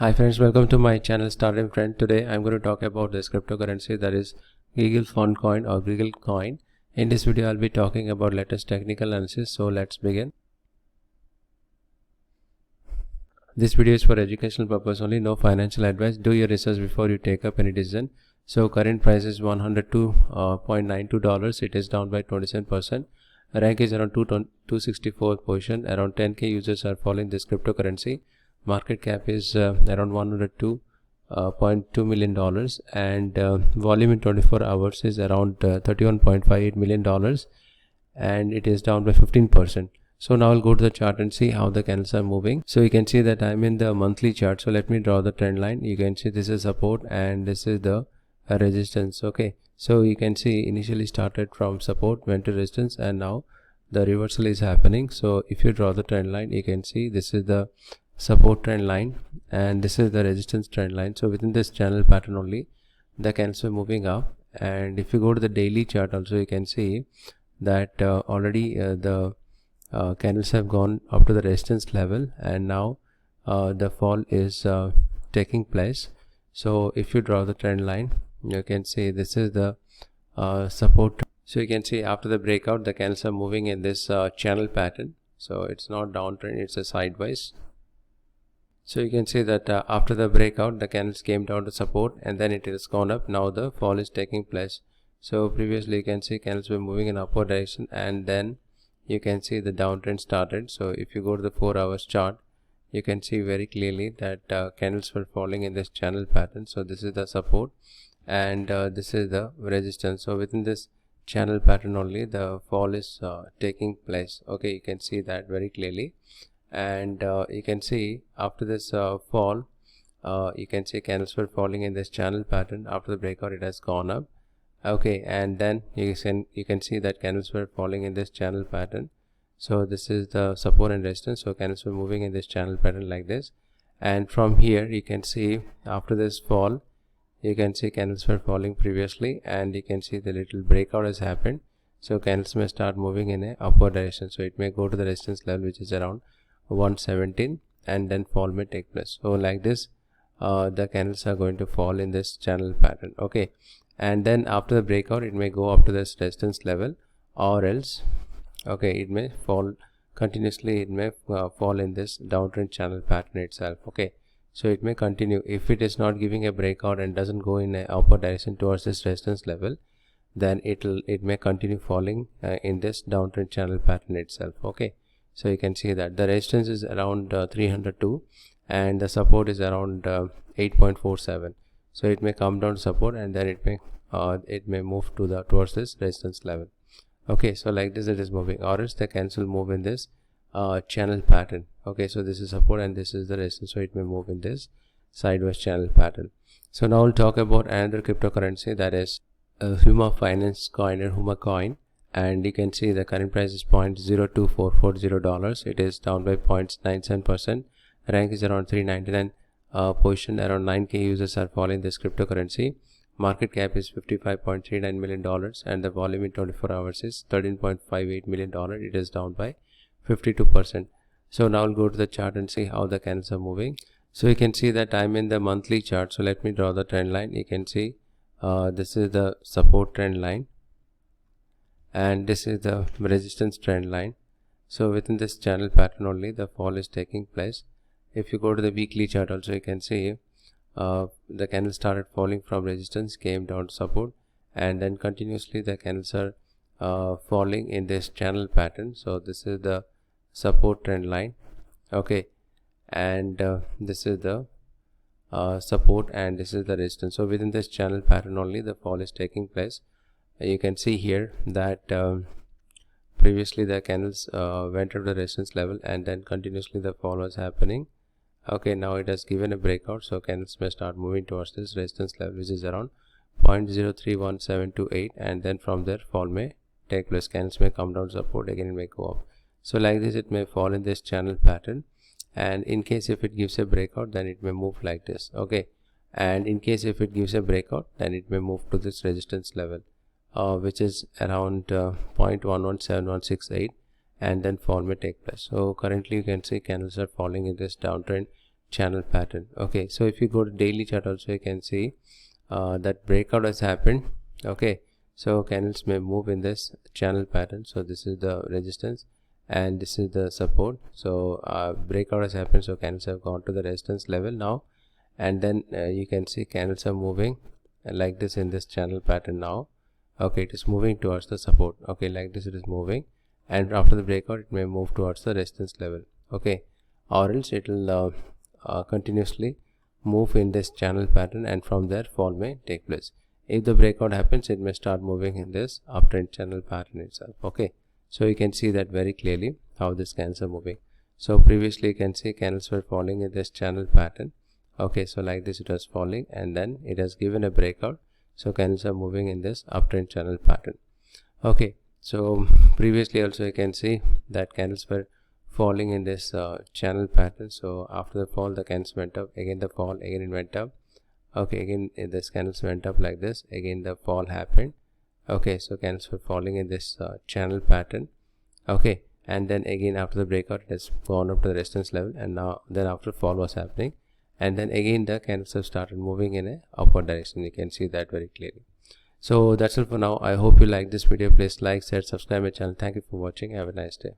Hi friends, welcome to my channel Startup Trend. Today I'm going to talk about this cryptocurrency, that is GIGGLE font coin or GIGGLE coin. In this video I'll be talking about latest technical analysis, so let's begin. This video is for educational purpose only, no financial advice. Do your research before you take up any decision. So current price is $102.92. It is down by 27%. Rank is around 264 position. Around 10k users are following this cryptocurrency. Market cap is around $102.2 million, and volume in 24 hours is around $31.58 million, and it is down by 15%. So now I'll go to the chart and see how the candles are moving. So you can see that I'm in the monthly chart. So let me draw the trend line. You can see this is support and this is the resistance. Okay, so you can see initially started from support, went to resistance, and now the reversal is happening. So if you draw the trend line, you can see this is the support trend line and this is the resistance trend line. So within this channel pattern only the candles are moving up. And if you go to the daily chart also, you can see that already the candles have gone up to the resistance level, and now the fall is taking place. So if you draw the trend line, you can see this is the support. So you can see after the breakout the candles are moving in this channel pattern. So it's not downtrend, it's a sideways. So you can see that after the breakout the candles came down to support and then it has gone up. Now the fall is taking place. So previously you can see candles were moving in upward direction and then you can see the downtrend started. So if you go to the 4 hours chart, you can see very clearly that candles were falling in this channel pattern. So this is the support and this is the resistance. So within this channel pattern only the fall is taking place. Okay, you can see that very clearly. And you can see after this fall, you can see candles were falling in this channel pattern. After the breakout it has gone up. Okay, and then you can see that candles were falling in this channel pattern. So this is the support and resistance. So candles were moving in this channel pattern like this, and from here you can see after this fall you can see candles were falling previously, and you can see the little breakout has happened. So candles may start moving in a upward direction. So it may go to the resistance level which is around 117, and then fall may take place. So like this the candles are going to fall in this channel pattern. Okay, and then after the breakout it may go up to this resistance level, or else okay it may fall continuously. It may fall in this downtrend channel pattern itself. Okay, so it may continue. If it is not giving a breakout and doesn't go in a upward direction towards this resistance level, then it may continue falling in this downtrend channel pattern itself. Okay, so you can see that the resistance is around 302 and the support is around 8.47. so it may come down to support and then it may move to the towards this resistance level. Okay, so like this it is moving, or else the candle move in this channel pattern. Okay, so this is support and this is the resistance, so it may move in this sideways channel pattern. So now we'll talk about another cryptocurrency, that is HUMA finance coin or HUMA coin. And you can see the current price is $0.02440. It is down by 0.97%. Rank is around 399 position. Around 9k users are following this cryptocurrency. Market cap is $55.39 million, and the volume in 24 hours is $13.58 million. It is down by 52%. So now I'll go to the chart and see how the candles are moving. So you can see that I'm in the monthly chart. So let me draw the trend line. You can see this is the support trend line and this is the resistance trend line. So within this channel pattern only the fall is taking place. If you go to the weekly chart also, you can see the candle started falling from resistance, came down to support, and then continuously the candles are falling in this channel pattern. So this is the support trend line. Okay, and this is the support and this is the resistance. So within this channel pattern only the fall is taking place. You can see here that previously the candles went up to the resistance level and then continuously the fall was happening. Okay, now it has given a breakout, so candles may start moving towards this resistance level which is around 0.031728, and then from there fall may take place. Candles may come down to support, again it may go up. So like this it may fall in this channel pattern, and in case if it gives a breakout then it may move like this. Okay, and in case if it gives a breakout then it may move to this resistance level which is around 0.117168, and then fall may take place. So currently you can see candles are falling in this downtrend channel pattern. Okay, so if you go to daily chart also, you can see that breakout has happened. Okay, so candles may move in this channel pattern. So this is the resistance and this is the support. So breakout has happened, so candles have gone to the resistance level now, and then you can see candles are moving like this in this channel pattern now. Okay, it is moving towards the support. Okay, like this it is moving, and after the breakout it may move towards the resistance level. Okay, or else it will continuously move in this channel pattern, and from there fall may take place. If the breakout happens, it may start moving in this uptrend channel pattern itself. Okay, so you can see that very clearly how this candles are moving. So previously you can see candles were falling in this channel pattern. Okay, so like this it was falling, and then it has given a breakout, so candles are moving in this uptrend channel pattern. Okay, so previously also you can see that candles were falling in this channel pattern. So after the fall, the candles went up, again the fall, again it went up. Okay, again this candles went up like this, again the fall happened. Okay, so candles were falling in this channel pattern. Okay, and then again after the breakout it has gone up to the resistance level, and now then after fall was happening, and then again the candles have started moving in a upward direction. You can see that very clearly. So that's all for now. I hope you like this video. Please like, share, subscribe my channel. Thank you for watching. Have a nice day.